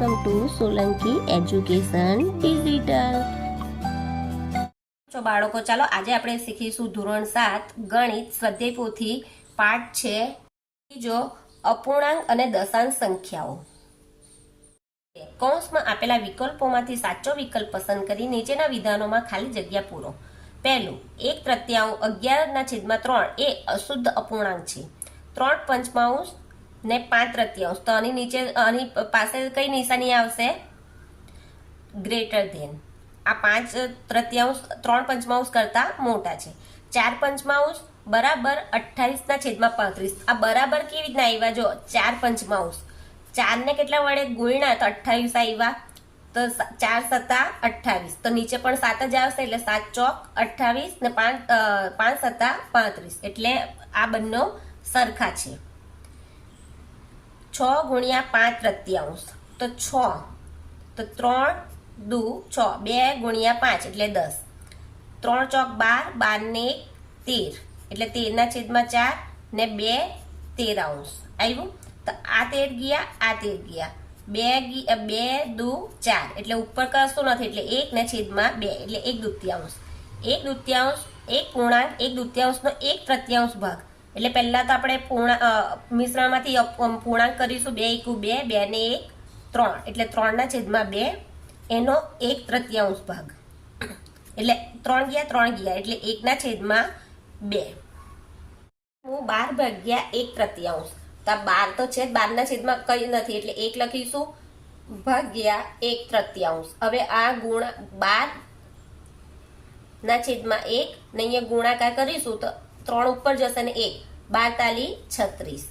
Welcome to Solanki education digital. તો બાળકો, ચાલો આજે આપણે શીખીશું ધોરણ 7 ગણિત સ્વાધ્યાય પોથી પાઠ છે બીજો, અપૂર્ણાંક અને દશાંશ સંખ્યાઓ. કૌંસમાં આપેલા વિકલ્પોમાંથી સાચો વિકલ્પ પસંદ કરી નીચેના વિધાનોમાં ખાલી જગ્યા પૂરો. પહેલું, 1/3 એ અશુદ્ધ અપૂર્ણાંક છે. 3/5 ને 5/3, તો આની નીચે આની પાસે કઈ નિશાની આવશે? Greater than. આ 5/3 કરતા મોટા છે. 4/5 બરાબર 28/35. આ બરાબર કેવી રીતના આવ્યા? જો 4/5 4 ને કેટલા વડે ગુણ્યા તો 28 આવ્યા, તો 4 × 7 = 28, તો નીચે પણ 7 જ આવશે, એટલે 7 ચોક 28 ને 5 × 7 = 35, એટલે આ બંને સરખા છે. 6 × 5/3, તો 6, તો 3 દુ 6, 2 × 5 એટલે 10, 3 ચોક 12, 12 ને 1 13, એટલે 13/4 ને 2 13 આવ્યું. તો આ 13 ગયા, આ 13 ગયા, 2 દુ 4, એટલે ઉપર કશું નથી, એટલે 1/2, એટલે 1/2. 1/2 એક પૂર્ણાંક 1/2 નો 1/3 ભાગ, એટલે પહેલા તો આપણે મિશ્રણમાંથી પૂર્ણાંક કરીશું. 2 × 2, 2 ને 1 3, એટલે 3/2 એનો 1/3 ભાગ, એટલે 3 ગયા, એટલે 1/2. 12/1/3, તો 12 તો છે, 12 કઈ નથી, એટલે 1 લખીશું, ભાગ્યા 1/3. હવે આ 12/1 ને અહીંયા ગુણાકાર કરીશું, તો 3 ઉપર જશે ને 1, 12 × 36.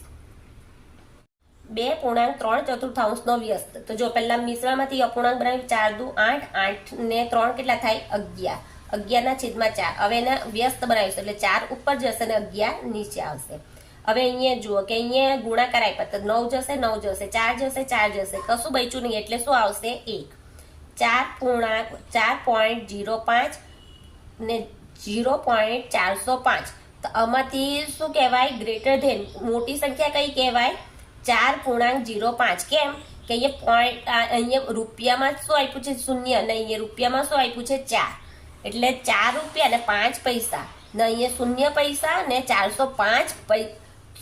2.3/4 નો વ્યસ્ત. તો જો પહેલા મિશ્રણમાંથી અપૂર્ણાંક બનાવી, 4 દુ 8, 8 ને 3 કેટલા થાય? 11, 11/4. હવે એને વ્યસ્ત બનાવીશું, એટલે 4 ઉપર જશે ને 11 નીચે આવશે. હવે અહીંયા જુઓ કે અહીંયા ગુણાકાર આપ્યા, તો 9 જશે, 9 જશે, 4 જશે, 4 જશે, કશું બચ્યું નહીં, એટલે શું આવશે? 1. 4.05 ને 0.405. તો આમાંથી શું કહેવાય? Greater than. મોટી સંખ્યા કઈ કહેવાય? 4.05. કેમ કે અહીંયા રૂપિયામાં શું આપ્યું છે? 0, અને અહીંયા રૂપિયામાં શું આપ્યું છે? 4, એટલે 4 રૂપિયા ને 5 પૈસા, ને અહીંયા 0 પૈસા ને 405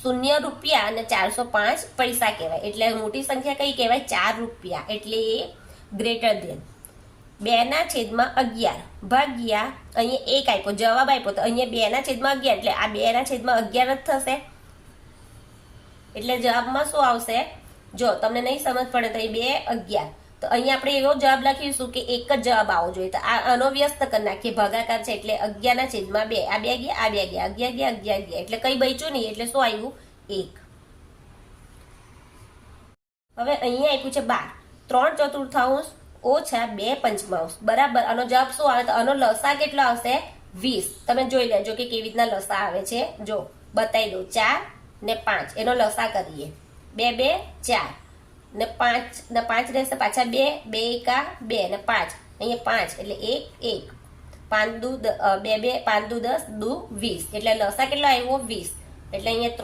0 રૂપિયા અને 405 પૈસા કહેવાય. એટલે મોટી સંખ્યા કઈ કહેવાય? 4 રૂપિયા, એટલે એ ગ્રેટર ધેન. 2/11 ભાગ્યા અહીંયા 1 આપ્યો, જવાબ આપ્યો, તો અહીંયા 2/11, એટલે આ 2/11 જ થશે. એટલે જવાબમાં શું આવશે? જો તમને નહીં સમજ પડે તો 2/11, તો અહીંયા આપણે એવો જવાબ લખીશું કે એક જ જવાબ આવવો જોઈએ. તો આનો વ્યસ્ત કરી નાખીએ, ભાગાકાર છે, એટલે 11/2. આ 2 ગયા, આ 2 ગયા, 11 ગયા, 11 ગયા, એટલે કઈ બચ્યું નહીં, એટલે શું આવ્યું? 1. હવે અહીંયા આપ્યું છે 12. 3/4 ઓછા 2/5 બરાબર. આનો જવાબ શું આવે? તો આનો લસા કેટલો આવશે? 20. તમે જોઈ લેજો કે કેવી રીતના લસા આવે છે. જો બતાવી દઉં, 4 ને 5 એનો લસા કરીએ. 2 2 4 ને 5 ને 5 રહેશે, પાછા 2 2 1 2 ને 5, અહીંયા 5, એટલે 1 1, 5 દુ 2 2, 5 દુ 10, દુ 20, એટલે લસા કેટલો આવ્યો? 20. એટલે અહીંયા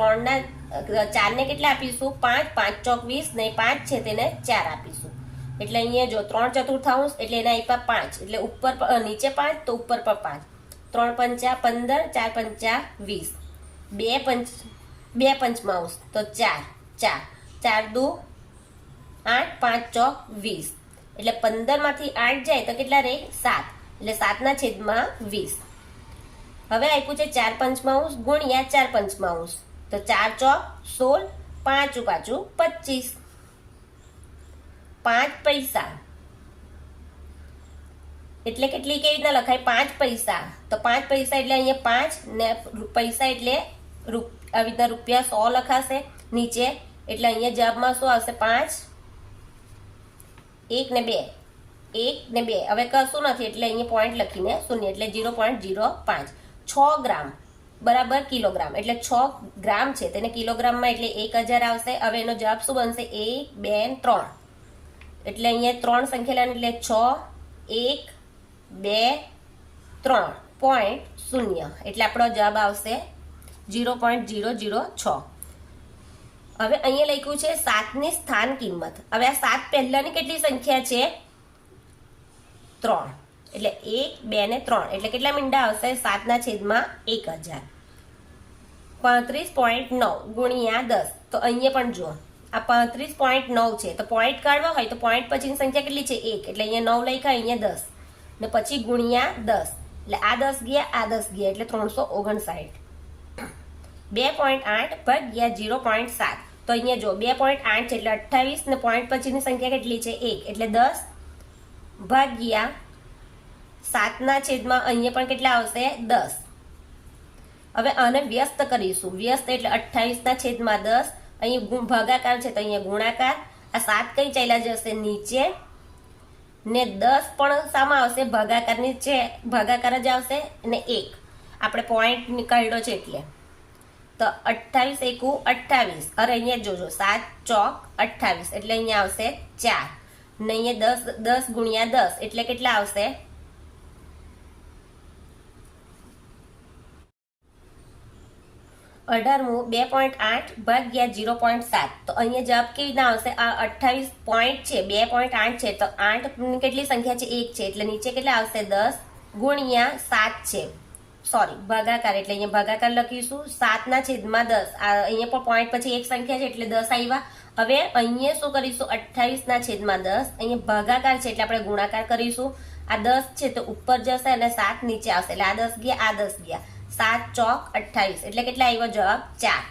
4 ને કેટલા આપીશું? 5, 5 ચોક 20, ને 5 છે તેને 4 આપીશું. એટલે અહીંયા જો 3/4, એટલે એના આપ્યા 5, એટલે ઉપર નીચે 5, તો ઉપર પર 5. 3 × 5 = 15, 4 × 5 = 20. 2/5, તો 4 દુ 8, 5 ચોક 20, એટલે 15 માંથી 8 જાય તો કેટલા રહે? 7, એટલે 7/20. હવે આપ્યું છે 4/5 ગુણ્યા 4/5, તો 4 ચોક 16, 5 × 25, 5 પૈસા. એટલે કેટલી કેવી રીતના લખાય? 5 પૈસા. તો 5 પૈસા એટલે અહીંયા 5 ને પૈસા એટલે આવી રીતના રૂપિયા 100 લખાશે નીચે, એટલે અહીંયા જવાબમાં શું આવશે? 5, 1 ને 2, 1 ને 2. હવે કશું નથી, એટલે અહીંયા પોઈન્ટ લખીને 0, એટલે 0.05. 6 ગ્રામ બરાબર કિલોગ્રામ, એટલે 6 ગ્રામ છે, તેને કિલોગ્રામમાં એટલે 1000 આવશે. હવે એનો જવાબ શું બનશે? 1 2 3, એટલે અહીંયા 3 સંખ્યા લેવાની, એટલે 6 1 2 3.0, એટલે આપણો જવાબ આવશે 0.006. હવે અહીંયા લખ્યું છે 7 ની સ્થાન કિંમત. હવે આ 7 પહેલાની કેટલી સંખ્યા છે? 3. એટલે 1, 2 ને 3 એટલે કેટલા મીંડા આવશે? 7/1000. 35.9 ગુણ્યા 10. તો અહીંયા પણ જુઓ આ 35.9 છે, તો પોઈન્ટ કાઢવા હોય તો પોઈન્ટ પછીની સંખ્યા કેટલી છે? 1. એટલે અહીંયા 9 લખ્યા, અહીંયા 10 ને પછી ગુણ્યા 10. એટલે આ 10 ગયા, આ 10 ગયા એટલે 359. 2.8 ભાગ્યા 0.7. તો અહીંયા જો 2.8 છે એટલે 28 ને પોઈન્ટ પછીની સંખ્યા કેટલી છે? 1. એટલે 10 ભાગ્યા 7/1000. અહીંયા પણ કેટલા આવશે? 10. હવે આને વ્યસ્ત કરીશું. વ્યસ્ત એટલે 28/10. અહીં ભાગાકાર છે તો અહીંયા ગુણાકાર. આ 7 કઈ ચાલ્યા જશે? નીચે. ને 10 પણ સામાં આવશે? ભાગાકાર નીચે, ભાગાકાર જ આવશે. ને 1 આપણે પોઈન્ટ નીકળ્યો છે એટલે તો 28 એકુ 28. અરે અહીંયા જોજો 7 ચોક 28 એટલે અહીંયા આવશે 4. ને અહીંયા 10 ગુણ્યા 10 એટલે કેટલા આવશે? 18મું 2.8 ભાગ્યા 0.7. તો અહીંયા જવાબ કેવી રીતના આવશે? આ 28 પોઈન્ટ છે, 2.8 છે તો 8 ની કેટલી સંખ્યા છે? 1 છે એટલે નીચે કેટલા આવશે? 10 ગુણ્યા 7 છે, સોરી ભાગાકાર એટલે અહીંયા ભાગાકાર લખીશું. 7/10. અહીંયા પણ પોઈન્ટ પછી એક સંખ્યા છે એટલે 10 આવ્યા. હવે અહીંયા શું કરીશું? 28/10. અહીંયા ભાગાકાર છે એટલે આપણે ગુણાકાર કરીશું. આ 10 છે તો ઉપર જશે અને 7 નીચે આવશે એટલે આ 10 ગયા, આ 10 ગયા. 7 ચોક 28 એટલે કેટલા આવ્યો જવાબ? 4.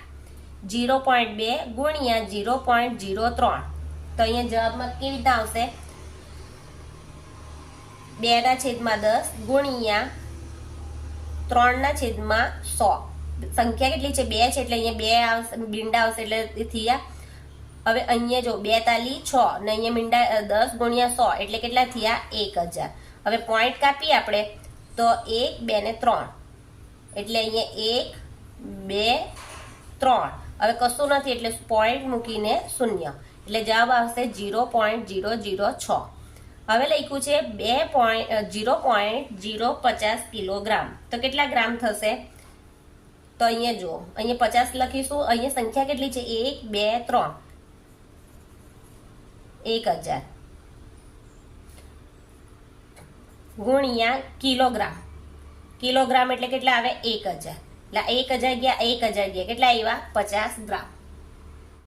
0.2 ગુણ્યા 0.03. તો અહીંયા જવાબમાં કેવી રીતના આવશે? 2/10 ગુણ્યા 3/100. સંખ્યા કેટલી છે? 2 છે એટલે અહીંયા 2 આવશે, મીંડા આવશે એટલે થયા. હવે અહીંયા જો 2 તાલી 6 ને અહીંયા મીંડા 10 ગુણ્યા 100 એટલે કેટલા થયા? 1000. હવે પોઈન્ટ કાપીએ આપણે તો 1, 2 ને 3 એટલે અહીંયા 1, 2, 3. હવે કશું નથી એટલે પોઈન્ટ મૂકીને 0 એટલે જવાબ આવશે 0.006. હવે લખ્યું છે 0.050 કિલોગ્રામ. તો કેટલા ગ્રામ થશે? તો અહીંયા જુઓ, અહીંયા 50 લખીશું. અહીંયા સંખ્યા કેટલી છે? 1, 2, 3. 1000 ગુણ્યા કિલોગ્રામ. કિલોગ્રામ એટલે કેટલા આવે? 1000. એટલે 1000 ગયા, 1000 ગયા કેટલા આવ્યા? 50 ગ્રામ.